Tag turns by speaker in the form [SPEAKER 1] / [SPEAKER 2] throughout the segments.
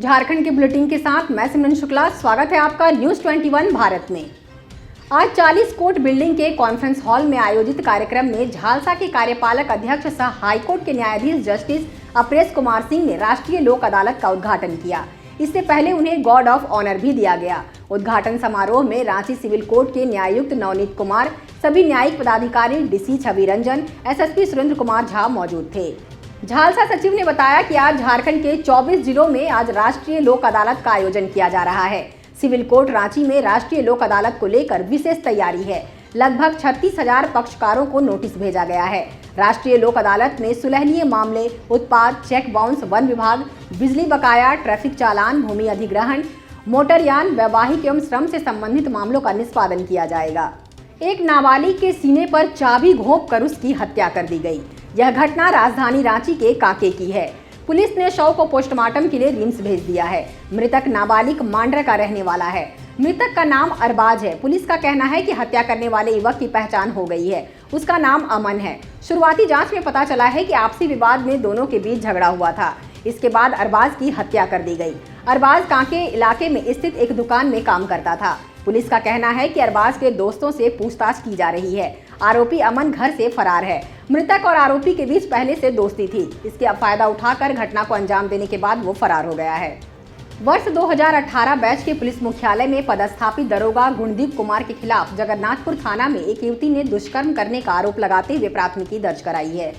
[SPEAKER 1] झारखंड के बुलेटिन के साथ मैं सिमरन शुक्ला। स्वागत है आपका न्यूज़ 21 भारत में। आज 40 कोर्ट बिल्डिंग के कॉन्फ्रेंस हॉल में आयोजित कार्यक्रम में झालसा के कार्यपालक अध्यक्ष सह हाईकोर्ट के न्यायाधीश जस्टिस अपरेश कुमार सिंह ने राष्ट्रीय लोक अदालत का उद्घाटन किया। इससे पहले उन्हें गॉर्ड ऑफ ऑनर भी दिया गया। उद्घाटन समारोह में रांची सिविल कोर्ट के न्यायायुक्त नवनीत कुमार, सभी न्यायिक पदाधिकारी, डीसी छवि रंजन, एसएसपी सुरेंद्र कुमार झा मौजूद थे। झालसा सचिव ने बताया कि आज झारखंड के 24 जिलों में आज राष्ट्रीय लोक अदालत का आयोजन किया जा रहा है। सिविल कोर्ट रांची में राष्ट्रीय लोक अदालत को लेकर विशेष तैयारी है। लगभग 36,000 पक्षकारों को नोटिस भेजा गया है। राष्ट्रीय लोक अदालत में सुलहनीय मामले, उत्पाद, चेक बाउंस, वन विभाग, बिजली बकाया, ट्रैफिक चालान, भूमि अधिग्रहण, मोटरयान, वैवाहिक एवं श्रम से संबंधित मामलों का निष्पादन किया जाएगा। एक नाबालिग के सीने पर चाबी घोंप कर उसकी हत्या कर दी गई। यह घटना राजधानी रांची के कांके की है। पुलिस ने शव को पोस्टमार्टम के लिए रिम्स भेज दिया है। मृतक नाबालिग मांड्रा का रहने वाला है। मृतक का नाम अरबाज है। पुलिस का कहना है कि हत्या करने वाले युवक की पहचान हो गई है। उसका नाम अमन है। शुरुआती जांच में पता चला है कि आपसी विवाद में दोनों के बीच झगड़ा हुआ था। इसके बाद अरबाज की हत्या कर दी गई। अरबाज कांके इलाके में स्थित एक दुकान में काम करता था। पुलिस का कहना है कि अरबाज के दोस्तों से पूछताछ की जा रही है। आरोपी अमन घर से फरार है। मृतक और आरोपी के बीच पहले से दोस्ती थी। इसके फायदा उठाकर घटना को अंजाम देने के बाद वो फरार हो गया है। वर्ष 2018 बैच के पुलिस मुख्यालय में पदस्थापित दरोगा गुणदीप कुमार के खिलाफ जगन्नाथपुर थाना में एक युवती ने दुष्कर्म करने का आरोप लगाते हुए प्राथमिकी दर्ज कराई है।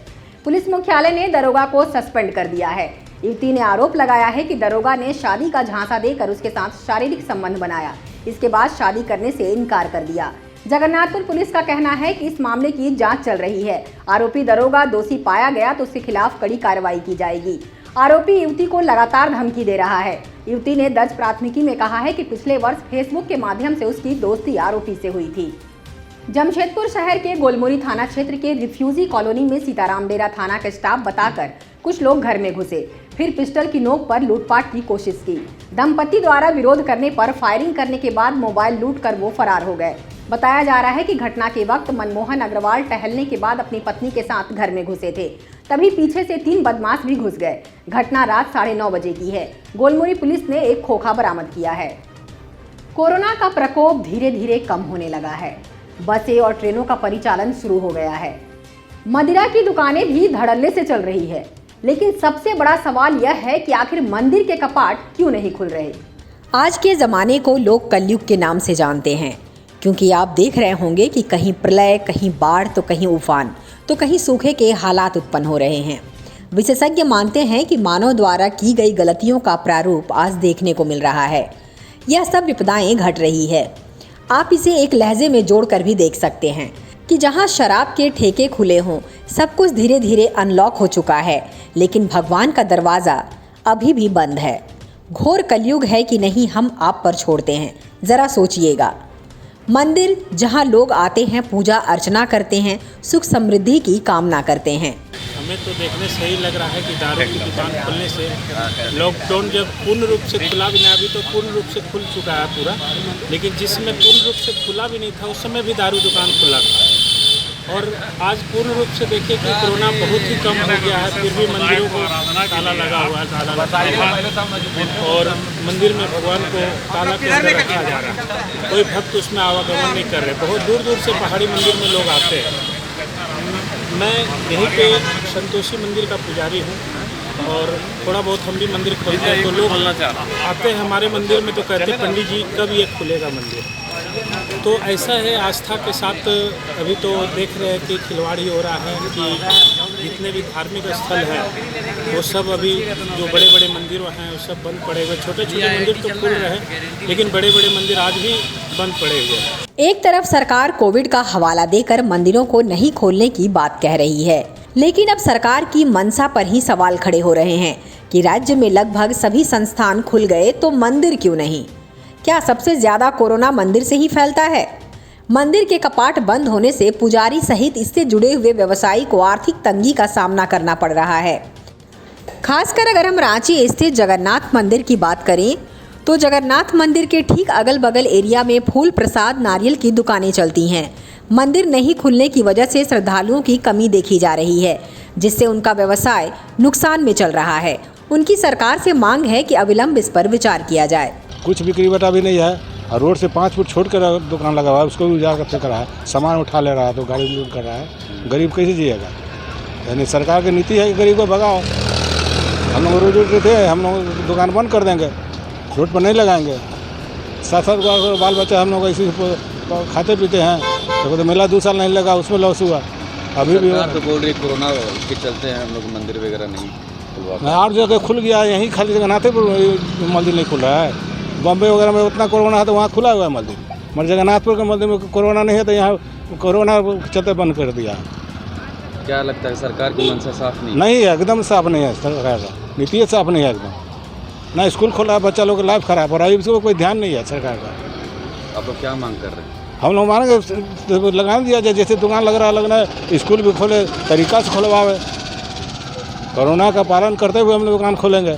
[SPEAKER 1] पुलिस मुख्यालय ने दरोगा को सस्पेंड कर दिया है। युवती ने आरोप लगाया है कि दरोगा ने शादी का झांसा देकर उसके साथ शारीरिक संबंध बनाया। इसके बाद शादी करने से इनकार कर दिया। जगन्नाथपुर पुलिस का कहना है कि इस मामले की जांच चल रही है। आरोपी दरोगा दोषी पाया गया तो उसके खिलाफ कड़ी कार्रवाई की जाएगी। आरोपी युवती को लगातार धमकी दे रहा है। युवती ने दर्ज प्राथमिकी में कहा है कि पिछले वर्ष फेसबुक के माध्यम से उसकी दोस्ती आरोपी से हुई थी। जमशेदपुर शहर के गोलमुरी थाना क्षेत्र के रिफ्यूजी कॉलोनी में सीताराम डेरा थाना का स्टाफ बताकर कुछ लोग घर में घुसे, फिर पिस्टल की नोक पर लूटपाट की कोशिश की। दंपति द्वारा विरोध करने पर फायरिंग करने के बाद मोबाइल लूट कर वो फरार हो गए। बताया जा रहा है कि घटना के वक्त मनमोहन अग्रवाल टहलने के बाद अपनी पत्नी के साथ घर में घुसे थे। तभी पीछे से 3 बदमाश भी घुस गए। घटना रात 9:30 बजे की है। गोलमुरी पुलिस ने एक खोखा बरामद किया है। कोरोना का प्रकोप धीरे धीरे कम होने लगा है। बसें और ट्रेनों का परिचालन शुरू हो गया है। मदिरा की दुकानें भी धड़ल्ले से चल रही है। लेकिन सबसे बड़ा सवाल यह है कि आखिर मंदिर के कपाट क्यों नहीं खुल रहे।
[SPEAKER 2] आज के ज़माने को लोग कलयुग के नाम से जानते हैं, क्योंकि आप देख रहे होंगे कि कहीं प्रलय, कहीं बाढ़, तो कहीं उफान, तो कहीं सूखे के हालात उत्पन्न हो रहे हैं। विशेषज्ञ मानते हैं कि मानव द्वारा की गई गलतियों का प्रारूप आज देखने को मिल रहा है। यह सब विपदाएं घट रही है। आप इसे एक लहजे में जोड़कर भी देख सकते हैं कि जहां शराब के ठेके खुले हों, सब कुछ धीरे धीरे अनलॉक हो चुका है, लेकिन भगवान का दरवाज़ा अभी भी बंद है। घोर कलयुग है कि नहीं, हम आप पर छोड़ते हैं। ज़रा सोचिएगा। मंदिर जहां लोग आते हैं, पूजा अर्चना करते हैं, सुख समृद्धि की कामना करते हैं।
[SPEAKER 3] हमें तो देखने सही लग रहा है कि दारू की दुकान खुलने से लॉकडाउन जब पूर्ण रूप से खुला भी नहीं, अभी तो पूर्ण रूप से खुल चुका है पूरा, लेकिन जिसमें पूर्ण रूप से खुला भी नहीं था उस समय भी दारू दुकान खुला था। और आज पूर्ण रूप से देखिए कि कोरोना बहुत ही कम हो गया है, फिर भी मंदिरों को ताला लगा हुआ है, ताला लगा हुआ है और मंदिर में भगवान को ताला के अंदर रखा जा रहा है। कोई भक्त उसमें आवागमन नहीं कर रहे। बहुत दूर दूर से पहाड़ी मंदिर में लोग आते हैं। मैं यहीं पे संतोषी मंदिर का पुजारी हूँ और थोड़ा बहुत हम भी मंदिर खोलते हैं, तो लोग आते हैं हमारे मंदिर में तो कहते हैं पंडित जी कब ये खुलेगा मंदिर। तो ऐसा है, आस्था के साथ अभी तो देख रहे हैं कि खिलवाड़ ही हो रहा है कि जितने भी धार्मिक स्थल हैं वो सब अभी जो बड़े बड़े मंदिर हैं वो सब बंद पड़े हुए। छोटे छोटे मंदिर तो खुल रहे हैं, लेकिन बड़े बड़े मंदिर आज भी बंद पड़े हुए हैं।
[SPEAKER 2] एक तरफ सरकार कोविड का हवाला देकर मंदिरों को नहीं खोलने की बात कह रही है, लेकिन अब सरकार की मंशा पर ही सवाल खड़े हो रहे हैं कि राज्य में लगभग सभी संस्थान खुल गए तो मंदिर क्यों नहीं। क्या सबसे ज्यादा कोरोना मंदिर से ही फैलता है? मंदिर के कपाट बंद होने से पुजारी सहित इससे जुड़े हुए व्यवसायी को आर्थिक तंगी का सामना करना पड़ रहा है। खासकर अगर हम रांची स्थित जगन्नाथ मंदिर की बात करें तो जगन्नाथ मंदिर के ठीक अगल बगल एरिया में फूल प्रसाद, नारियल की दुकानें चलती हैं। मंदिर नहीं खुलने की वजह से श्रद्धालुओं की कमी देखी जा रही है, जिससे उनका व्यवसाय नुकसान में चल रहा है। उनकी सरकार से मांग है कि अविलंब इस पर विचार किया जाए।
[SPEAKER 4] कुछ बिक्री बटा भी नहीं है और रोड से 5 फुट छोड़ कर दुकान लगा हुआ है, उसको भी उजाड़ कर फेंक रहा है, सामान उठा ले रहा है तो गाड़ी लूट कर रहा है। गरीब कैसे जिएगा? यानी सरकार की नीति है कि गरीब को भगाओ। हम लोग रोज थे, हम लोग दुकान बंद कर देंगे, रोड पर नहीं लगाएंगे। 7-7 बाल बच्चा हम लोग ऐसे खाते पीते हैं, तो मेला 2 साल नहीं लगा, उसमें लॉस हुआ। अभी भी
[SPEAKER 5] तो बोल रही कोरोना के चलते हैं हम लोग मंदिर वगैरह नहीं खुलवा।
[SPEAKER 4] और जगह खुल गया, यहीं खाली जगन्नाथपुर मंदिर नहीं खुल रहा है। बॉम्बे वगैरह में उतना कोरोना है तो वहाँ खुला हुआ है मंदिर, मगर जगन्नाथपुर के मंदिर में कोरोना नहीं है तो यहाँ कोरोना चलते बंद कर दिया।
[SPEAKER 5] क्या लगता है सरकार की मंशा साफ
[SPEAKER 4] नहीं है? एकदम साफ नहीं है सरकार का, नीति साफ नहीं है एकदम। ना स्कूल खोला है, बच्चा लोग की लाइफ खराब, और अभी कोई ध्यान नहीं है सरकार का।
[SPEAKER 5] आप लोग क्या मांग कर रहे हैं?
[SPEAKER 4] हम लोग मानेंगे लगा दिया जाए, जैसे दुकान लग रहा है लगना है, स्कूल भी खोले, तरीका से खुलवावे। कोरोना का पालन करते हुए हम लोग दुकान खोलेंगे।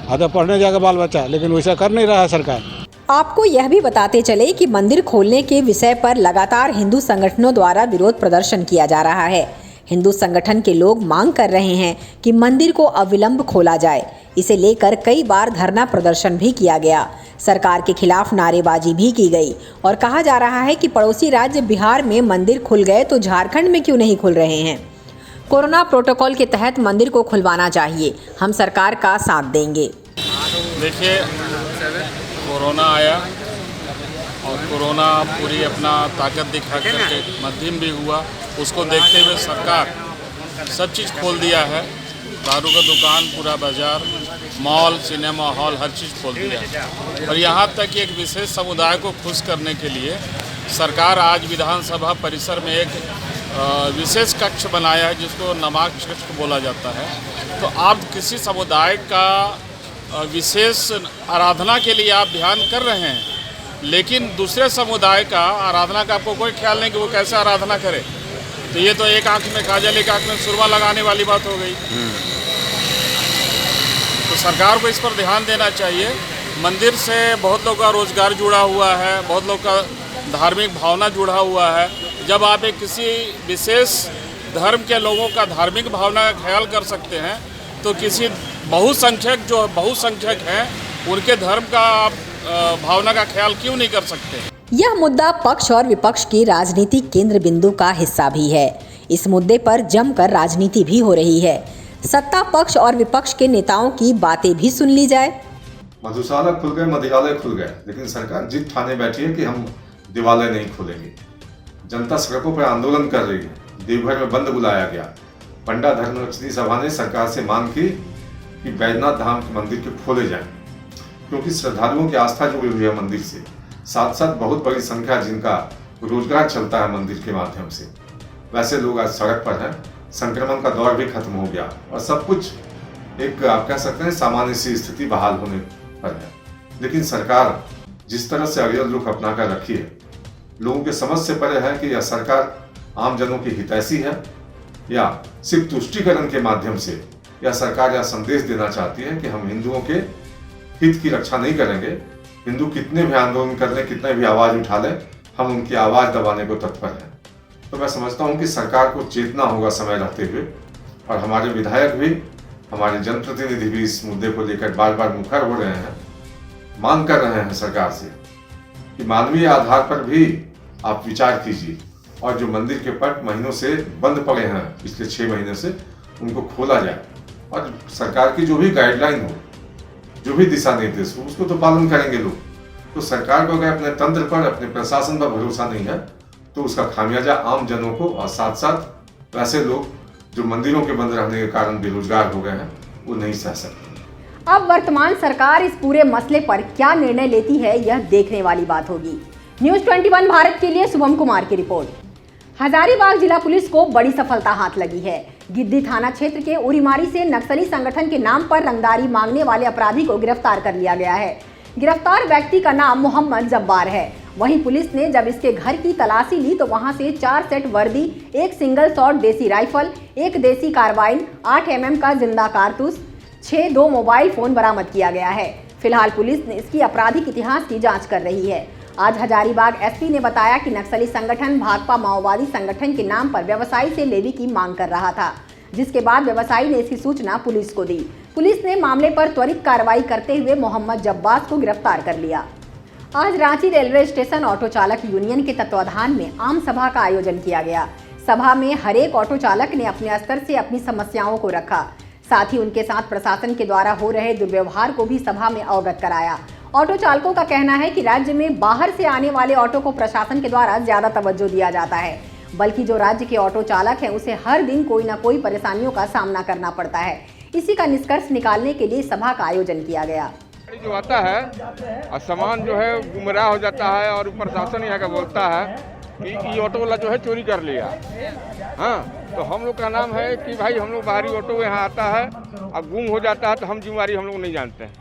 [SPEAKER 4] आधा पढ़ने जाएगा बाल बच्चा, लेकिन वैसा कर नहीं रहा है सरकार।
[SPEAKER 2] आपको यह भी बताते चले कि मंदिर खोलने के विषय पर लगातार हिंदू संगठनों द्वारा विरोध प्रदर्शन किया जा रहा है। हिंदू संगठन के लोग मांग कर रहे हैं कि मंदिर को अविलंब खोला जाए। इसे लेकर कई बार धरना प्रदर्शन भी किया गया, सरकार के खिलाफ नारेबाजी भी की गई और कहा जा रहा है कि पड़ोसी राज्य बिहार में मंदिर खुल गए तो झारखंड में क्यों नहीं खुल रहे हैं। कोरोना प्रोटोकॉल के तहत मंदिर को खुलवाना चाहिए, हम सरकार का साथ देंगे।
[SPEAKER 6] देखिए, कोरोना आया और कोरोना पूरी अपना ताकत दिखा करके मध्यम भी हुआ, उसको देखते हुए सरकार सब चीज़ खोल दिया है। दारू का दुकान, पूरा बाजार, मॉल, सिनेमा हॉल, हर चीज़ खोल दिया है। और यहाँ तक कि एक विशेष समुदाय को खुश करने के लिए सरकार आज विधानसभा परिसर में एक विशेष कक्ष बनाया है जिसको नमाज कक्ष बोला जाता है। तो आप किसी समुदाय का विशेष आराधना के लिए आप ध्यान कर रहे हैं, लेकिन दूसरे समुदाय का आराधना का आपको कोई ख्याल नहीं कि वो कैसे आराधना करे। तो ये तो एक आंख में काजल एक आंख में सुरमा लगाने वाली बात हो गई। तो सरकार को इस पर ध्यान देना चाहिए। मंदिर से बहुत लोग का रोजगार जुड़ा हुआ है, बहुत लोग का धार्मिक भावना जुड़ा हुआ है। जब आप एक किसी विशेष धर्म के लोगों का धार्मिक भावना का ख्याल कर सकते हैं, तो किसी बहुसंख्यक हैं उनके धर्म का आप भावना का ख्याल क्यों नहीं कर सकते?
[SPEAKER 2] यह मुद्दा पक्ष और विपक्ष की राजनीतिक केंद्र बिंदु का हिस्सा भी है। इस मुद्दे पर जमकर राजनीति भी हो रही है। सत्ता पक्ष और विपक्ष के नेताओं की बातें भी सुन ली जाए।
[SPEAKER 7] मधुशाला खुल गए, मदिरालय खुल गए, लेकिन सरकार जिद ठाने बैठी है कि हम दिवालय नहीं खोलेंगे। जनता सड़कों पर आंदोलन कर रही है। देवघर में बंद बुलाया गया। पंडा धर्मरक्षिणी सभा ने सरकार से मांग की कि बैजनाथ धाम के मंदिर के खोले जाएं, क्योंकि श्रद्धालुओं की आस्था जुड़ी हुई है मंदिर से। साथ साथ बहुत बड़ी संख्या जिनका रोजगार चलता है मंदिर के माध्यम से, वैसे लोग आज सड़क पर हैं। संक्रमण का दौर भी खत्म हो गया और सब कुछ एक आप कह सकते हैं सामान्य सी स्थिति बहाल होने पर है। लेकिन सरकार जिस तरह से अविरल रुख अपना कर रखी है, लोगों के समझ से परे है कि यह सरकार आम जनों की हितैषी है या सिर्फ तुष्टीकरण के माध्यम से यह सरकार यह संदेश देना चाहती है कि हम हिंदुओं के हित की रक्षा नहीं करेंगे। हिंदू कितने भी आंदोलन कर लें, कितने भी आवाज उठा लें, हम उनकी आवाज दबाने को तत्पर हैं। तो मैं समझता हूं कि सरकार को चेतना होगा समय रहते हुए, और हमारे विधायक भी, हमारे जनप्रतिनिधि भी इस मुद्दे को लेकर बार बार मुखर हो रहे हैं, मांग कर रहे हैं सरकार से कि मानवीय आधार पर भी आप विचार कीजिए और जो मंदिर के पट महीनों से बंद पड़े हैं पिछले 6 महीने से, उनको खोला जाए और सरकार की जो भी गाइडलाइन हो, जो भी दिशा निर्देश हो, उसको तो पालन करेंगे लोग। तो सरकार को अगर अपने तंत्र पर, अपने प्रशासन पर भरोसा नहीं है तो उसका खामियाजा आम जनों को और साथ साथ वैसे लोग जो मंदिरों के बंद रहने के कारण बेरोजगार हो गए हैं, वो नहीं सह सकते।
[SPEAKER 1] अब वर्तमान सरकार इस पूरे मसले पर क्या निर्णय लेती है, यह देखने वाली बात होगी। न्यूज़ 21 भारत के लिए शुभम कुमार की रिपोर्ट। हजारीबाग जिला पुलिस को बड़ी सफलता हाथ लगी है। गिद्दी थाना क्षेत्र के उरीमारी से नक्सली संगठन के नाम पर रंगदारी मांगने वाले अपराधी को गिरफ्तार कर लिया गया है। गिरफ्तार व्यक्ति का नाम मोहम्मद जब्बार है। वहीं पुलिस ने जब इसके घर की तलाशी ली तो वहां से 4 सेट वर्दी, 1 सिंगल शॉट देसी राइफल, 1 देसी कार्बाइन, 8 mm का जिंदा कारतूस, 2 मोबाइल फोन बरामद किया गया है। फिलहाल पुलिस ने इसकी आपराधिक इतिहास की जांच कर रही है। आज हजारीबाग एसपी ने बताया कि नक्सली संगठन भाकपा माओवादी संगठन के नाम पर व्यवसायी से लेवी की मांग कर रहा था। जिसके बाद व्यवसायी ने इसकी सूचना पुलिस को दी। पुलिस ने मामले पर त्वरित कार्रवाई करते हुए मोहम्मद जब्बास को गिरफ्तार कर लिया। आज रांची रेलवे स्टेशन ऑटो चालक यूनियन के तत्वाधान में आम सभा का आयोजन किया गया। सभा में हर एक ऑटो चालक ने अपने स्तर से अपनी समस्याओं को रखा, साथ ही उनके साथ प्रशासन के द्वारा हो रहे दुर्व्यवहार को भी सभा में अवगत कराया। ऑटो चालकों का कहना है कि राज्य में बाहर से आने वाले ऑटो को प्रशासन के द्वारा ज्यादा तवज्जो दिया जाता है, बल्कि जो राज्य के ऑटो चालक हैं उसे हर दिन कोई न कोई परेशानियों का सामना करना पड़ता है। इसी का निष्कर्ष निकालने के लिए सभा का आयोजन किया गया।
[SPEAKER 8] जो आता है और सामान जो है गुमराह हो जाता है और प्रशासन यहाँ का बोलता है कि ये ऑटो वाला जो है चोरी कर लिया। हाँ, तो हम लोग का नाम है कि भाई हम लोग बाहरी ऑटो यहाँ आता है अब गुम हो जाता है तो हम जिम्मेवारी हम लोग नहीं जानते हैं।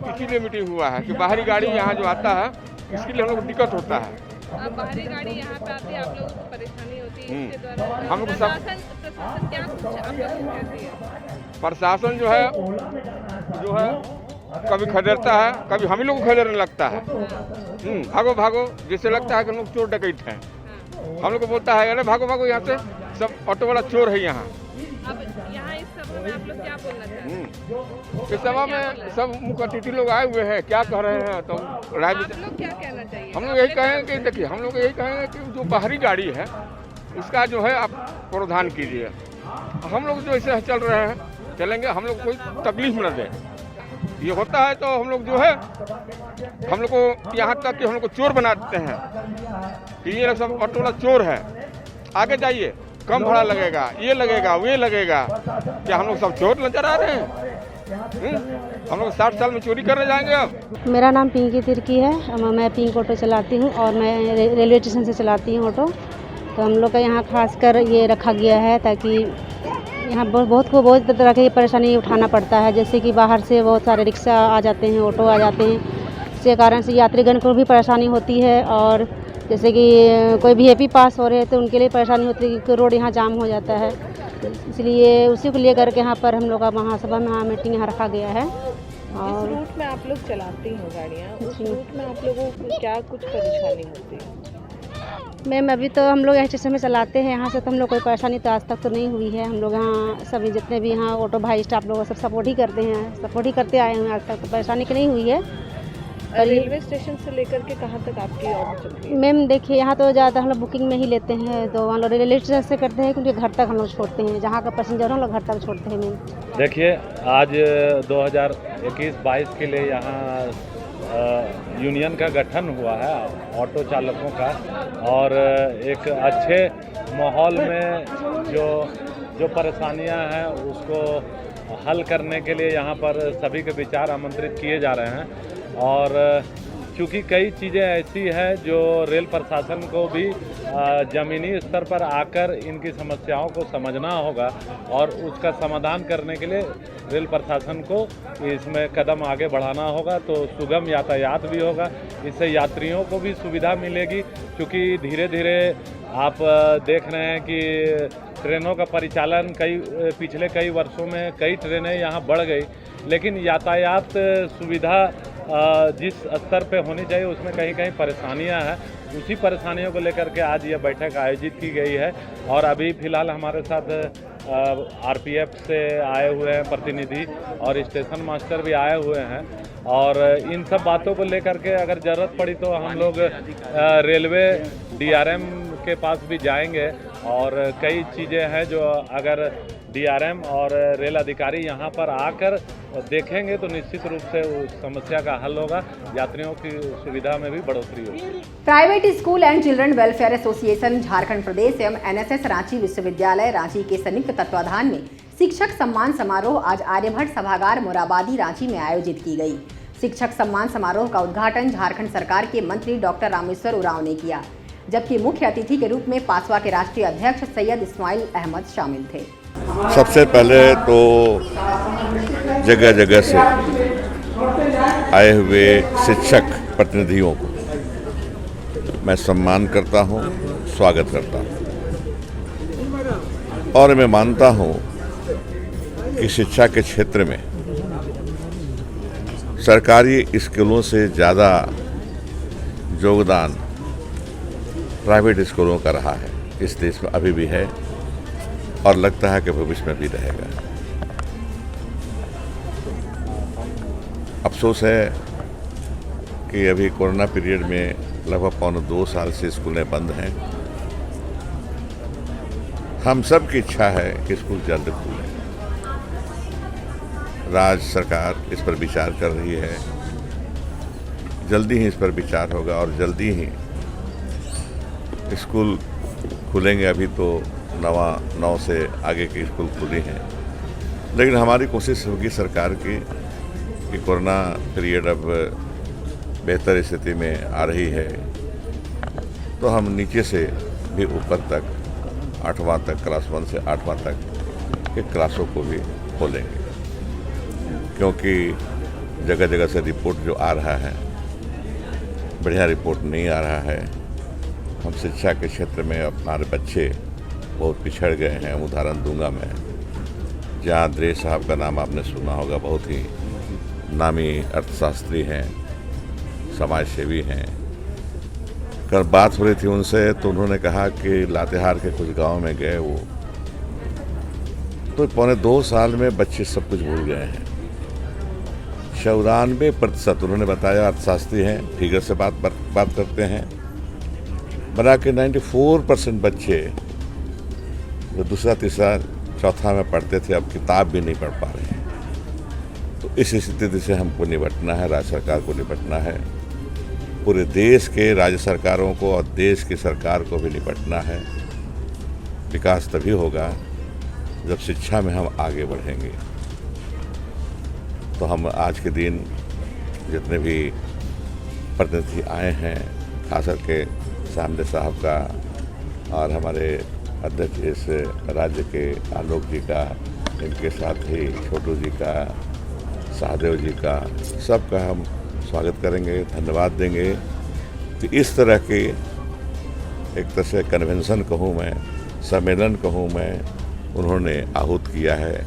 [SPEAKER 8] इसीलिए मीटिंग हुआ है कि बाहरी गाड़ी यहाँ जो आता है इसके लिए हम लोग दिक्कत होता है।
[SPEAKER 9] बाहरी गाड़ी यहाँ पे आती है, आप लोगों को परेशानी होती है, इसके द्वारा
[SPEAKER 8] हम लोग
[SPEAKER 9] प्रशासन क्या कुछ आप लोग को कहती है?
[SPEAKER 8] प्रशासन जो है कभी खदेड़ता है, कभी हम ही लोग को खदेड़ने लगता है। भागो भागो, जैसे लगता है कि हम लोग चोर डकैत हैं। हम लोग को बोलता है अरे भागो भागो यहाँ से, सब ऑटो वाला चोर है यहाँ।
[SPEAKER 9] अब यहाँ इस सभा में आप लोग क्या बोलना चाहते हैं?
[SPEAKER 8] इस सभा में सब मुख्य अतिथि लोग आए हुए हैं, क्या कह रहे हैं तो राय
[SPEAKER 9] आप लोग क्या कहना चाहिए?
[SPEAKER 8] हम लोग यही कहेंगे कि देखिए हम लोग यही कहेंगे कि जो बाहरी गाड़ी है उसका जो है आप प्रावधान कीजिए। हम लोग जो ऐसे चल रहे हैं चलेंगे, हम लोग कोई तकलीफ न दे। ये होता है तो हम लोग जो है हम लोग को यहाँ तक कि हम लोग को चोर बना देते हैं कि ये सब ऑटो वाला चोर है, आगे जाइए कम भाड़ा लगेगा, ये लगेगा वे लगेगा। क्या हम लोग सब चोर नजर आ रहे हैं? हम लोग 60 साल में चोरी करने जाएंगे अब?
[SPEAKER 10] मेरा नाम पिंकी तिर्की है, मैं पिंक ऑटो चलाती हूँ और मैं रेलवे स्टेशन से चलाती हूँ ऑटो। तो हम लोग का यहाँ खासकर ये रखा गया है ताकि यहाँ बहुत तरह की परेशानी उठाना पड़ता है, जैसे कि बाहर से बहुत सारे रिक्शा आ जाते हैं, ऑटो आ जाते हैं, इसके कारण से यात्रीगण को भी परेशानी होती है। और जैसे कि कोई VIP पास हो रहे हैं तो उनके लिए परेशानी होती है क्योंकि रोड यहाँ जाम हो जाता है। इसलिए उसी को लेकर के यहाँ पर हम लोग का महासभा में मीटिंग यहाँ रखा गया है।
[SPEAKER 9] और इस रूट में आप लोग चलाती हो गाड़ियाँ, उस रूट में आप लोगों को क्या कुछ परेशानी होती है?
[SPEAKER 10] मैम अभी तो हम लोग यहाँ स्टेशन में चलाते हैं, यहाँ से तो हम लोग कोई परेशानी तो आज तक तो नहीं हुई है। हम लोग यहाँ सभी जितने भी यहाँ ऑटो भाई स्टाफ लोग सब सपोर्ट ही करते हैं, सपोर्ट ही करते आए हैं, आज तक तो परेशानी की नहीं हुई है।
[SPEAKER 9] रेलवे स्टेशन से लेकर के कहाँ तक आपकी ऑटो चलती है?
[SPEAKER 10] मैम देखिए यहाँ तो ज़्यादा हम लोग बुकिंग में ही लेते हैं, तो हम लोग रेलवे स्टेशन से करते हैं क्योंकि घर तक हम लोग छोड़ते हैं, जहाँ का पैसेंजर हम लोग घर तक छोड़ते हैं। मैम
[SPEAKER 11] देखिए आज 2021-22 के लिए यहाँ यूनियन का गठन हुआ है ऑटो चालकों का, और एक अच्छे माहौल में जो परेशानियां हैं उसको हल करने के लिए यहाँ पर सभी के विचार आमंत्रित किए जा रहे हैं। और चूँकि कई चीज़ें ऐसी हैं जो रेल प्रशासन को भी ज़मीनी स्तर पर आकर इनकी समस्याओं को समझना होगा और उसका समाधान करने के लिए रेल प्रशासन को इसमें कदम आगे बढ़ाना होगा, तो सुगम यातायात भी होगा, इससे यात्रियों को भी सुविधा मिलेगी। क्योंकि धीरे धीरे आप देख रहे हैं कि ट्रेनों का परिचालन पिछले कई वर्षों में कई ट्रेनें यहाँ बढ़ गई, लेकिन यातायात सुविधा जिस स्तर पे होनी चाहिए उसमें कहीं कहीं परेशानियां हैं। उसी परेशानियों को लेकर के आज ये बैठक आयोजित की गई है। और अभी फ़िलहाल हमारे साथ RPF से आए हुए हैं प्रतिनिधि और स्टेशन मास्टर भी आए हुए हैं, और इन सब बातों को लेकर के अगर ज़रूरत पड़ी तो हम लोग रेलवे DRM के पास भी जाएंगे। और कई चीज़ें हैं जो अगर DRM और रेल अधिकारी यहाँ पर आकर देखेंगे तो निश्चित रूप से उस समस्या का हल होगा, यात्रियों की सुविधा में भी बढ़ोतरी होगी।
[SPEAKER 1] Private school and children welfare association Jharkhand प्रदेश एवं NSS रांची विश्वविद्यालय रांची के संयुक्त तत्वाधान में शिक्षक सम्मान समारोह आज आर्यभट्ट सभागार मोराबादी रांची में आयोजित की गई। शिक्षक सम्मान समारोह का उद्घाटन झारखंड सरकार के मंत्री डॉक्टर रामेश्वर उरांव ने किया, जबकि मुख्य अतिथि के रूप में पासवा के राष्ट्रीय अध्यक्ष सैयद इस्माइल अहमद शामिल थे।
[SPEAKER 12] सबसे पहले तो जगह जगह से आए हुए शिक्षक प्रतिनिधियों को मैं सम्मान करता हूं, स्वागत करता हूं, और मैं मानता हूं कि शिक्षा के क्षेत्र में सरकारी स्कूलों से ज़्यादा योगदान प्राइवेट स्कूलों का रहा है, इस देश में अभी भी है। और लगता है कि भविष्य में भी रहेगा। अफसोस है कि अभी कोरोना पीरियड में लगभग 2 साल से स्कूलें बंद हैं। हम सब की इच्छा है कि स्कूल जल्द खुलें। राज्य सरकार इस पर विचार कर रही है, जल्दी ही इस पर विचार होगा और जल्दी ही स्कूल खुलेंगे। अभी तो 9 से आगे के स्कूल खुले हैं, लेकिन हमारी कोशिश होगी सरकार की कि कोरोना पीरियड अब बेहतर स्थिति में आ रही है तो हम नीचे से भी ऊपर तक 8वां तक, क्लास 1 से 8वां तक के क्लासों को भी खोलेंगे, क्योंकि जगह जगह से रिपोर्ट जो आ रहा है बढ़िया रिपोर्ट नहीं आ रहा है। हम शिक्षा के क्षेत्र में हमारे बच्चे बहुत पिछड़ गए हैं। उदाहरण दूंगा मैं, जहाँ द्रेस साहब का नाम आपने सुना होगा, बहुत ही नामी अर्थशास्त्री हैं, समाज सेवी हैं। कल बात हो रही थी उनसे तो उन्होंने कहा कि लातेहार के कुछ गांव में गए वो, तो 2.25 साल में बच्चे सब कुछ भूल गए हैं। 94% उन्होंने बताया, अर्थशास्त्री हैं, फिगर से बात करते हैं, बना के 94% बच्चे जो दूसरा, तीसरा, चौथा में पढ़ते थे अब किताब भी नहीं पढ़ पा रहे हैं। तो इस स्थिति से हमको निपटना है, राज्य सरकार को निपटना है, पूरे देश के राज्य सरकारों को और देश की सरकार को भी निपटना है। विकास तभी होगा जब शिक्षा में हम आगे बढ़ेंगे। तो हम आज के दिन जितने भी प्रतिनिधि आए हैं, खास करके सामने साहब का और हमारे अध्यक्ष इस राज्य के आलोक जी का, इनके साथ ही छोटू जी का, सहदेव जी का, सबका हम स्वागत करेंगे, धन्यवाद देंगे। तो इस तरह के एक तरह से कन्वेंशन कहूँ मैं, सम्मेलन कहूँ मैं, उन्होंने आहूत किया है।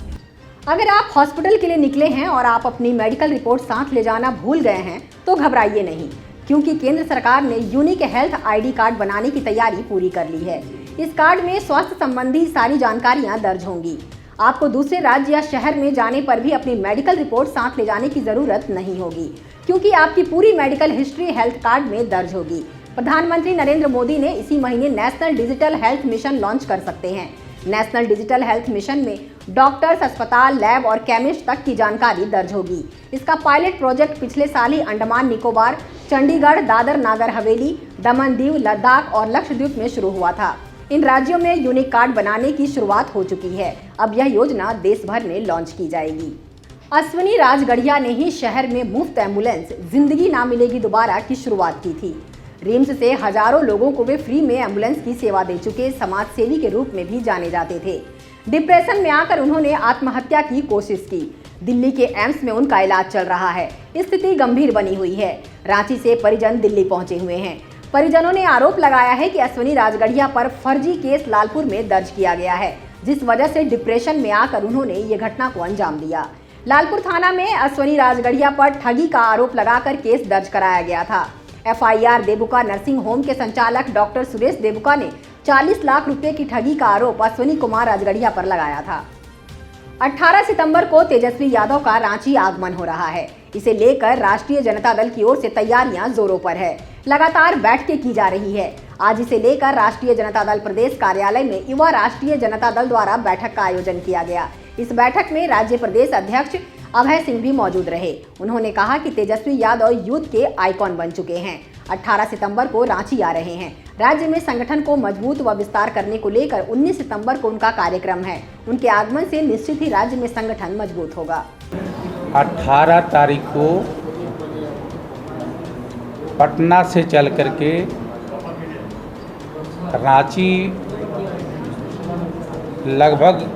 [SPEAKER 1] अगर आप हॉस्पिटल के लिए निकले हैं और आप अपनी मेडिकल रिपोर्ट साथ ले जाना भूल गए हैं तो घबराइए नहीं, क्योंकि केंद्र सरकार ने यूनिक हेल्थ आईडी कार्ड बनाने की तैयारी पूरी कर ली है। इस कार्ड में स्वास्थ्य संबंधी सारी जानकारियां दर्ज होंगी। आपको दूसरे राज्य या शहर में जाने पर भी अपनी मेडिकल रिपोर्ट साथ ले जाने की जरूरत नहीं होगी, क्योंकि आपकी पूरी मेडिकल हिस्ट्री हेल्थ कार्ड में दर्ज होगी। प्रधानमंत्री नरेंद्र मोदी ने इसी महीने national digital health mission launch कर सकते हैं। नेशनल डिजिटल हेल्थ मिशन में डॉक्टर्स, अस्पताल, लैब और केमिस्ट तक की जानकारी दर्ज होगी। इसका पायलट प्रोजेक्ट पिछले साल ही अंडमान निकोबार, चंडीगढ़, दादर नागर हवेली, दमन दीव, लद्दाख और लक्षद्वीप में शुरू हुआ था। इन राज्यों में यूनिक कार्ड बनाने की शुरुआत हो चुकी है। अब यह योजना देश भर में लॉन्च की जाएगी। अश्विनी राजगढ़िया ने ही शहर में मुफ्त एम्बुलेंस जिंदगी ना मिलेगी दोबारा की शुरुआत की थी। रिम्स से हजारों लोगों को वे फ्री में एम्बुलेंस की सेवा दे चुके समाज सेवी के रूप में भी जाने जाते थे। डिप्रेशन में आकर उन्होंने आत्महत्या की कोशिश की। दिल्ली के एम्स में उनका इलाज चल रहा है। स्थिति गंभीर बनी हुई है। रांची से परिजन दिल्ली पहुंचे हुए हैं। परिजनों ने आरोप लगाया है कि अश्विनी राजगढ़िया पर फर्जी केस लालपुर में दर्ज किया गया है, जिस वजह से डिप्रेशन में आकर उन्होंने ये घटना को अंजाम दिया। लालपुर थाना में अश्विनी राजगढ़िया पर ठगी का आरोप लगाकर केस दर्ज कराया गया था। FIR देबुका नर्सिंग होम के संचालक डॉक्टर सुरेश देबुका ने 40 लाख रुपए की ठगी का आरोप अश्विनी कुमार राजगढ़िया पर लगाया था। 18 सितंबर को तेजस्वी यादव का रांची आगमन हो रहा है। इसे लेकर राष्ट्रीय जनता दल की ओर से तैयारियां जोरों पर है। लगातार बैठकें की जा रही है। आज इसे लेकर राष्ट्रीय जनता दल प्रदेश कार्यालय में युवा राष्ट्रीय जनता दल द्वारा बैठक का आयोजन किया गया। इस बैठक में राज्य प्रदेश अध्यक्ष अभय सिंह भी मौजूद रहे। उन्होंने कहा कि तेजस्वी यादव यूथ के आइकॉन बन चुके हैं। 18 सितंबर को रांची आ रहे हैं। राज्य में संगठन को मजबूत व विस्तार करने को लेकर 19 सितंबर को उनका कार्यक्रम है। उनके आगमन से निश्चित ही राज्य में संगठन मजबूत होगा।
[SPEAKER 13] 18 तारीख को पटना से चल करके रांची लगभग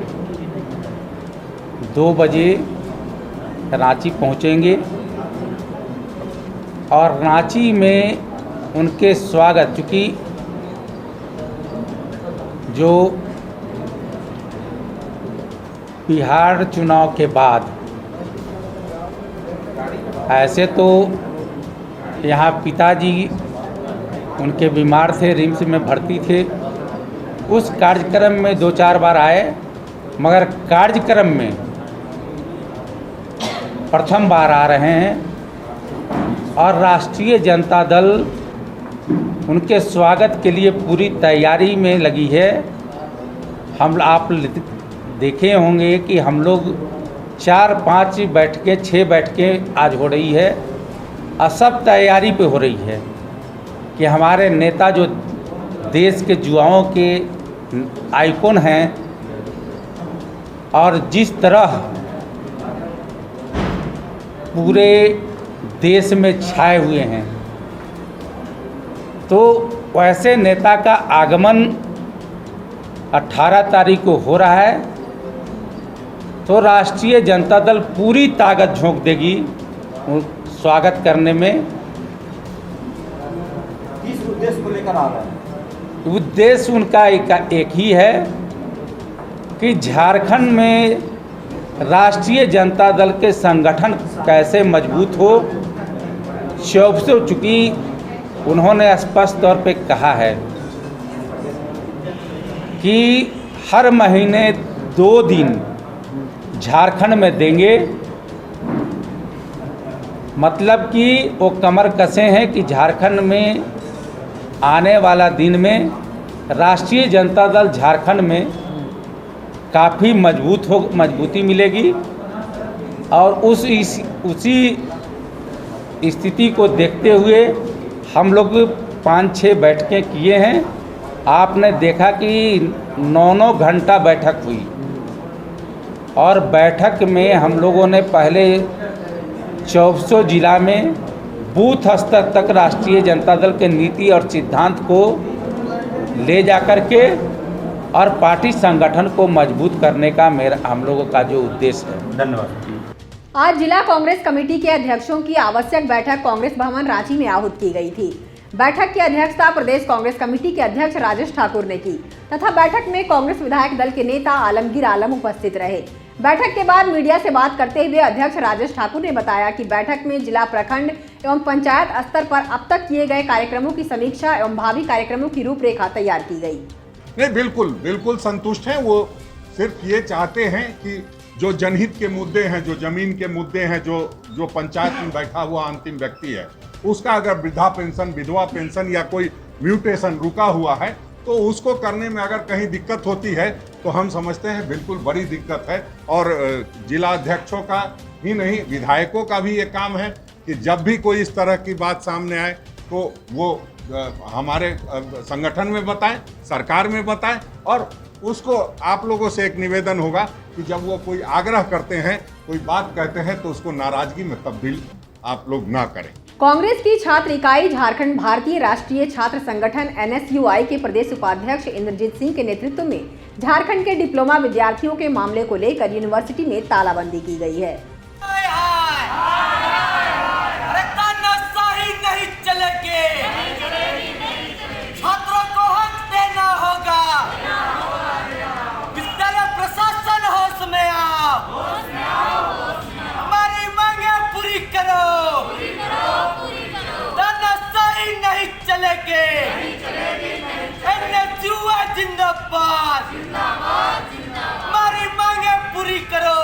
[SPEAKER 13] 2 बजे रांची पहुंचेंगे और रांची में उनके स्वागत, चूँकि जो बिहार चुनाव के बाद ऐसे तो यहाँ पिताजी उनके बीमार थे, रिम्स में भर्ती थे। उस कार्यक्रम में 2-4 बार आए मगर कार्यक्रम में प्रथम बार आ रहे हैं और राष्ट्रीय जनता दल उनके स्वागत के लिए पूरी तैयारी में लगी है। आप देखे होंगे कि हम लोग 4-5 बैठकें 6 बैठकें आज हो रही है और सब तैयारी पे हो रही है कि हमारे नेता जो देश के युवाओं के आइकॉन हैं और जिस तरह पूरे देश में छाए हुए हैं, तो वैसे नेता का आगमन 18 तारीख को हो रहा है। तो राष्ट्रीय जनता दल पूरी ताकत झोंक देगी स्वागत करने में।
[SPEAKER 14] किस उद्देश्य को लेकर आ रहा है?
[SPEAKER 13] उद्देश्य उनका एक ही है कि झारखंड में राष्ट्रीय जनता दल के संगठन कैसे मजबूत हो। चूँकि उन्होंने स्पष्ट तौर पे कहा है कि हर महीने 2 दिन झारखंड में देंगे, मतलब कि वो कमर कसे हैं कि झारखंड में आने वाला दिन में राष्ट्रीय जनता दल झारखंड में काफ़ी मजबूती मिलेगी। और उसी स्थिति को देखते हुए हम लोग 5-6 बैठकें किए हैं। आपने देखा कि 9 घंटा बैठक हुई और बैठक में हम लोगों ने पहले 2400 जिला में बूथ स्तर तक राष्ट्रीय जनता दल के नीति और सिद्धांत को ले जाकर के और पार्टी संगठन को मजबूत करने का हम लोगों का जो उद्देश्य है।
[SPEAKER 14] धन्यवाद।
[SPEAKER 1] आज जिला कांग्रेस कमेटी के अध्यक्षों की आवश्यक बैठक कांग्रेस भवन रांची में आहूत की गई थी। बैठक की अध्यक्षता प्रदेश कांग्रेस कमेटी के अध्यक्ष राजेश ठाकुर ने की तथा बैठक में कांग्रेस विधायक दल के नेता आलमगीर आलम उपस्थित रहे। बैठक के बाद मीडिया से बात करते हुए अध्यक्ष राजेश ठाकुर ने बताया कि बैठक में जिला, प्रखंड एवं पंचायत स्तर पर अब तक किए गए कार्यक्रमों की समीक्षा एवं भावी कार्यक्रमों की रूपरेखा तैयार की गई।
[SPEAKER 15] नहीं, बिल्कुल संतुष्ट हैं। वो सिर्फ ये चाहते हैं कि जो जनहित के मुद्दे हैं, जो जमीन के मुद्दे हैं, जो पंचायत में बैठा हुआ अंतिम व्यक्ति है, उसका अगर वृद्धा पेंशन, विधवा पेंशन या कोई म्यूटेशन रुका हुआ है तो उसको करने में अगर कहीं दिक्कत होती है तो हम समझते हैं बिल्कुल बड़ी दिक्कत है। और जिला अध्यक्षों का ही नहीं, विधायकों का भी ये काम है कि जब भी कोई इस तरह की बात सामने आए तो वो हमारे संगठन में बताएं, सरकार में बताएं। और उसको आप लोगों से एक निवेदन होगा कि जब वो कोई आग्रह करते हैं, कोई बात कहते हैं, तो उसको नाराजगी में तब्दील आप लोग ना करें।
[SPEAKER 1] कांग्रेस की छात्र इकाई झारखंड भारतीय राष्ट्रीय छात्र संगठन NSUI के प्रदेश उपाध्यक्ष इंद्रजीत सिंह के नेतृत्व में झारखंड के डिप्लोमा विद्यार्थियों के मामले को लेकर यूनिवर्सिटी में तालाबंदी की गई है।
[SPEAKER 16] छात्रों को हक देना होगा। विद्यालय प्रशासन होश में आओ, हमारी मांगे पूरी करो। तानाशाही नहीं चलेगी। NSUI जिंदाबाद, हमारी मांगे पूरी करो।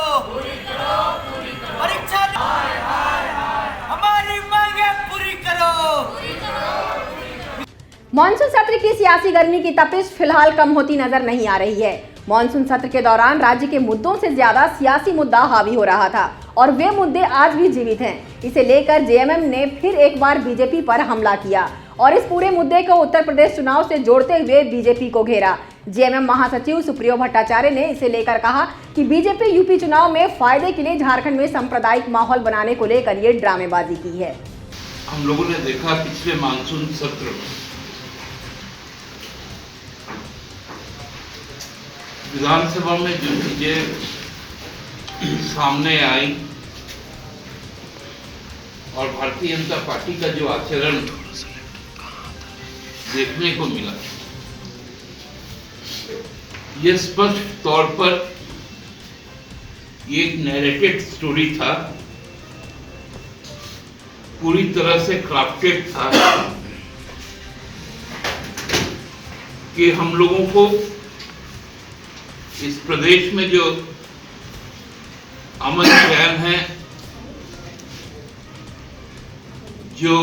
[SPEAKER 16] परीक्षा हमारी मांगे पूरी करो।
[SPEAKER 1] मॉनसून सत्र की सियासी गर्मी की तपिश फिलहाल कम होती नजर नहीं आ रही है। मॉनसून सत्र के दौरान राज्य के मुद्दों से ज्यादा सियासी मुद्दा हावी हो रहा था और वे मुद्दे आज भी जीवित हैं। इसे लेकर JMM ने फिर एक बार बीजेपी पर हमला किया और इस पूरे मुद्दे को उत्तर प्रदेश चुनाव से जोड़ते हुए बीजेपी को घेरा। JMM महासचिव सुप्रियो भट्टाचार्य ने इसे लेकर कहा कि बीजेपी यूपी चुनाव में फायदे के लिए झारखंड में सांप्रदायिक माहौल बनाने को लेकर ये ड्रामेबाजी की है।
[SPEAKER 17] हम लोगों ने देखा पिछले मानसून सत्र में विधानसभा में जो चीजें सामने आई और भारतीय जनता पार्टी का जो आचरण देखने को मिला, ये स्पष्ट तौर पर एक नैरेटेड स्टोरी था, पूरी तरह से क्राफ्टेड था कि हम लोगों को इस प्रदेश में जो अमन चैन है, जो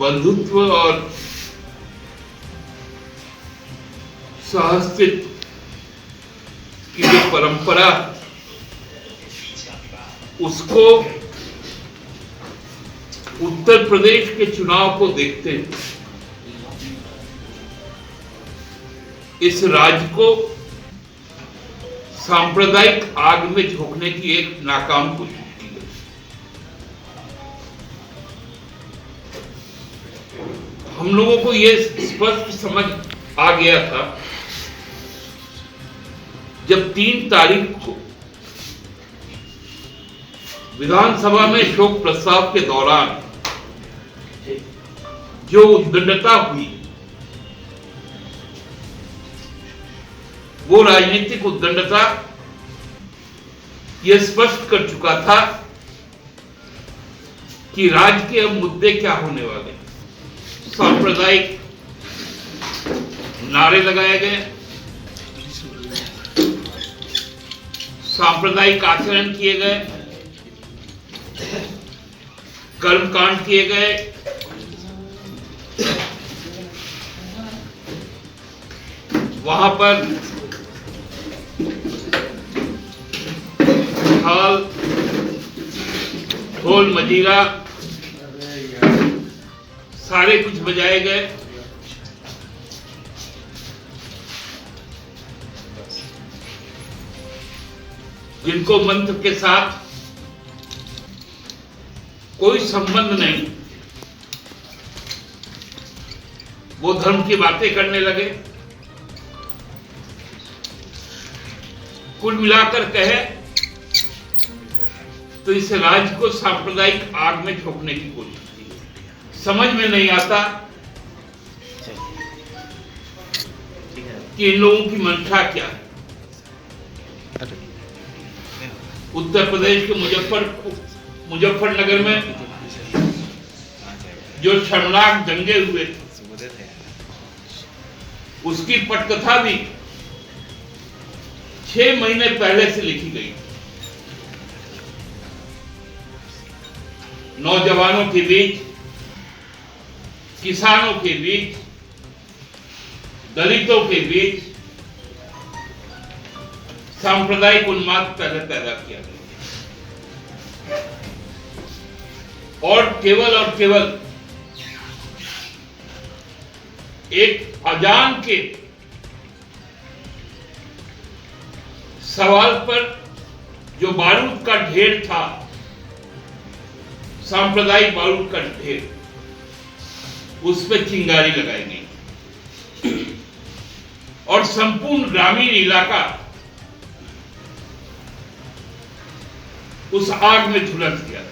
[SPEAKER 17] बंधुत्व और सहअस्तित्व की जो परंपरा, उसको उत्तर प्रदेश के चुनाव को देखते हुए इस राज्य को सांप्रदायिक आग में झोंकने की एक नाकाम कोशिश की गई। हम लोगों को यह स्पष्ट समझ आ गया था जब 3 तारीख को विधानसभा में शोक प्रस्ताव के दौरान जो उद्दंडता हुई, वो राजनीतिक उद्दंडता यह स्पष्ट कर चुका था कि राज्य के अब मुद्दे क्या होने वाले। सांप्रदायिक नारे लगाए गए, सांप्रदायिक आचरण किए गए, कर्मकांड किए गए, वहां पर थाल, ढोल, मजीरा सारे कुछ बजाए गए। जिनको मंत्र के साथ कोई संबंध नहीं, वो धर्म की बातें करने लगे। कुल मिलाकर कहे तो इस राज्य को सांप्रदायिक आग में झोंकने की कोशिश की। समझ में नहीं आता कि इन लोगों की मंशा क्या है। उत्तर प्रदेश के मुजफ्फरनगर में जो शर्मनाक दंगे हुए, उसकी पटकथा भी 6 महीने पहले से लिखी गई। नौजवानों के बीच, किसानों के बीच, दलितों के बीच सांप्रदायिक उन्माद पहले पैदा किया गया और केवल एक अजान के सवाल पर जो बारूद का ढेर था, सांप्रदायिक बारूद का ढेर, उस पर चिंगारी लगाई गई और संपूर्ण ग्रामीण इलाका उस आग में झुलस गया।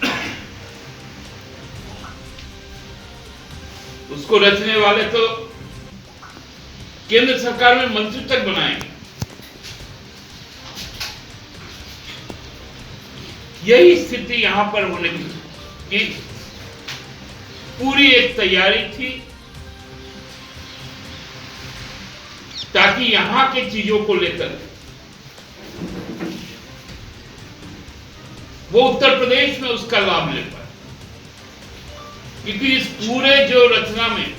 [SPEAKER 17] उसको रचने वाले तो केंद्र सरकार में मंत्री तक बनाएंगे। यही स्थिति यहां पर होने की पूरी एक तैयारी थी ताकि यहां के चीजों को लेकर वो उत्तर प्रदेश में उसका लाभ ले पाए। क्योंकि इस पूरे जो रचना में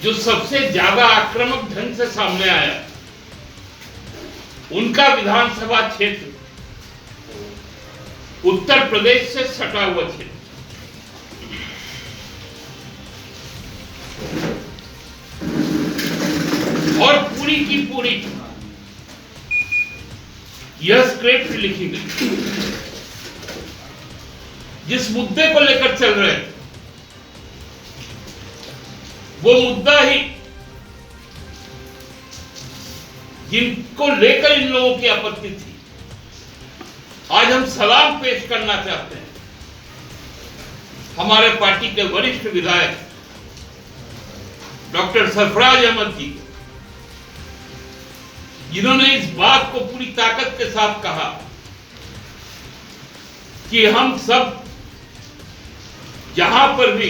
[SPEAKER 17] जो सबसे ज्यादा आक्रामक ढंग से सामने आया, उनका विधानसभा क्षेत्र उत्तर प्रदेश से सटा हुआ क्षेत्र। और पूरी की पूरी यह स्क्रिप्ट लिखी गई जिस मुद्दे को लेकर चल रहे थे, वो मुद्दा ही जिनको लेकर इन लोगों की आपत्ति थी, आज हम सलाम पेश करना चाहते हैं हमारे पार्टी के वरिष्ठ विधायक डॉक्टर सरफराज अहमद जी, जिन्होंने इस बात को पूरी ताकत के साथ कहा कि हम सब जहां पर भी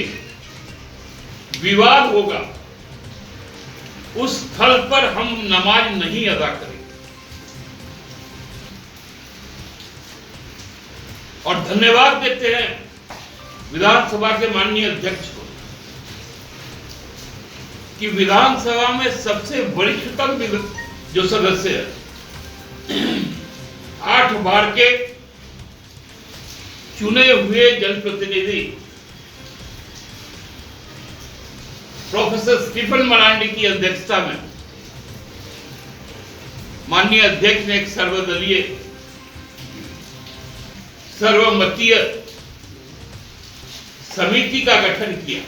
[SPEAKER 17] विवाद होगा उस स्थल पर हम नमाज नहीं अदा करेंगे। और धन्यवाद देते हैं विधानसभा के माननीय अध्यक्ष को कि विधानसभा में सबसे वरिष्ठतम जो सदस्य है, 8 बार के चुने हुए जनप्रतिनिधि प्रोफेसर स्टीफन मरांडी की अध्यक्षता में माननीय अध्यक्ष ने एक सर्वदलीय सर्वमतीय समिति का गठन किया,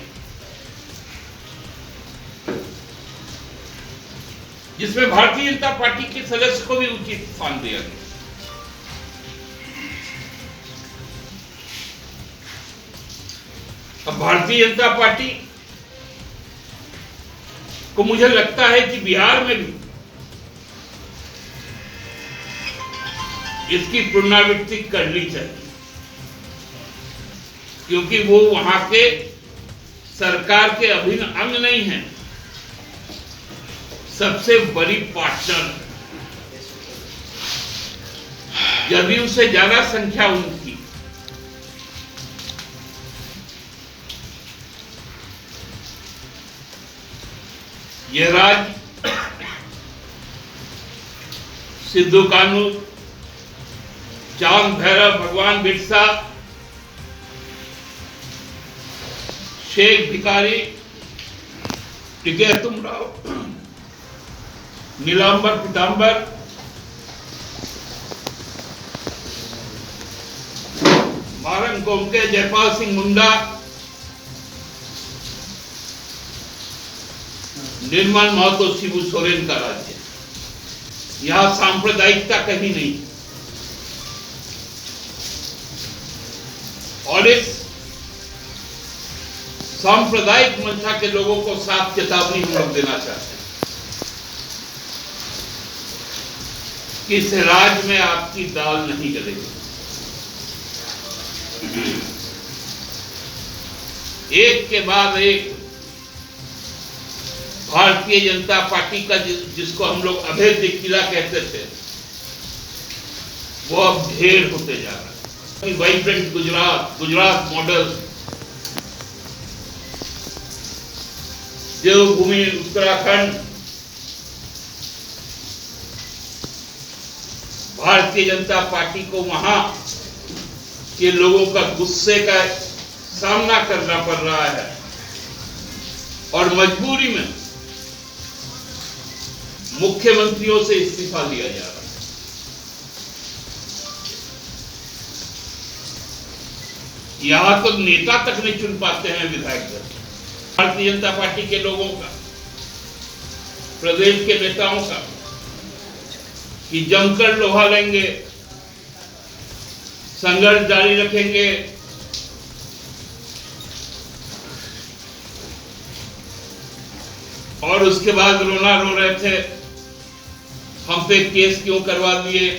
[SPEAKER 17] जिसमें भारतीय जनता पार्टी के सदस्य को भी उचित स्थान दिया गया। अब भारतीय जनता पार्टी को मुझे लगता है कि बिहार में भी इसकी पुनरावृत्ति करनी चाहिए, क्योंकि वो वहां के सरकार के अभिन्न अंग नहीं है, सबसे बड़ी पार्टनर, जदयू से ज्यादा संख्या उनकी। यह राज्य सिद्धू कानू, चांद भैरव, भगवान बिरसा, शेख भिखारी, टिके तुमराव, नीलांबर पीतांबर, मारंग गोमके, जयपाल सिंह मुंडा, निर्मल महतो, शिबू सोरेन का राज्य। यहां सांप्रदायिकता कहीं नहीं, और इस सांप्रदायिक मंशा के लोगों को साफ चेतावनी हम लोग देना चाहते हैं कि इस राज्य में आपकी दाल नहीं गलेगी। एक के बाद एक भारतीय जनता पार्टी का जिसको हम लोग अभेद्य किला कहते थे, वो अब ढेर होते जा रहा है। वाइब्रेंट गुजरात मॉडल, देवभूमि उत्तराखंड, भारतीय जनता पार्टी को वहां के लोगों का गुस्से का सामना करना पड़ रहा है और मजबूरी में मुख्यमंत्रियों से इस्तीफा लिया जा रहा है। यहां तो नेता तक नहीं चुन पाते हैं विधायक दल। भारतीय जनता पार्टी के लोगों का, प्रदेश के नेताओं का कि जमकर लोहा लेंगे, संघर्ष जारी रखेंगे, और उसके बाद रोना रो रहे थे हम पे केस क्यों करवा दिए।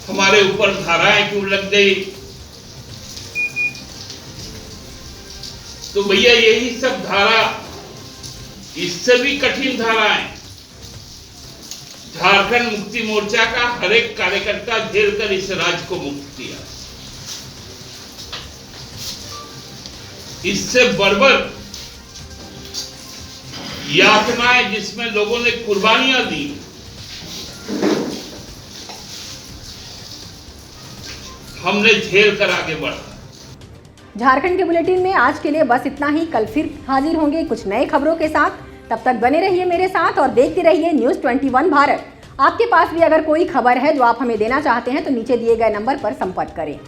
[SPEAKER 17] हमारे ऊपर धाराएं क्यों लग गई। तो भैया यही सब धारा, इससे भी कठिन धाराएं झारखंड मुक्ति मोर्चा का हर एक कार्यकर्ता झेलकर इस राज्य को मुक्त किया। इससे बर्बर यातनाएं जिसमें लोगों ने कुर्बानियां दी, हमने झेल कर आगे बढ़ा।
[SPEAKER 1] झारखंड के बुलेटिन में आज के लिए बस इतना ही। कल फिर हाजिर होंगे कुछ नए खबरों के साथ। तब तक बने रहिए मेरे साथ और देखते रहिए न्यूज़ 21 भारत। आपके पास भी अगर कोई खबर है जो आप हमें देना चाहते हैं तो नीचे दिए गए नंबर पर संपर्क करें।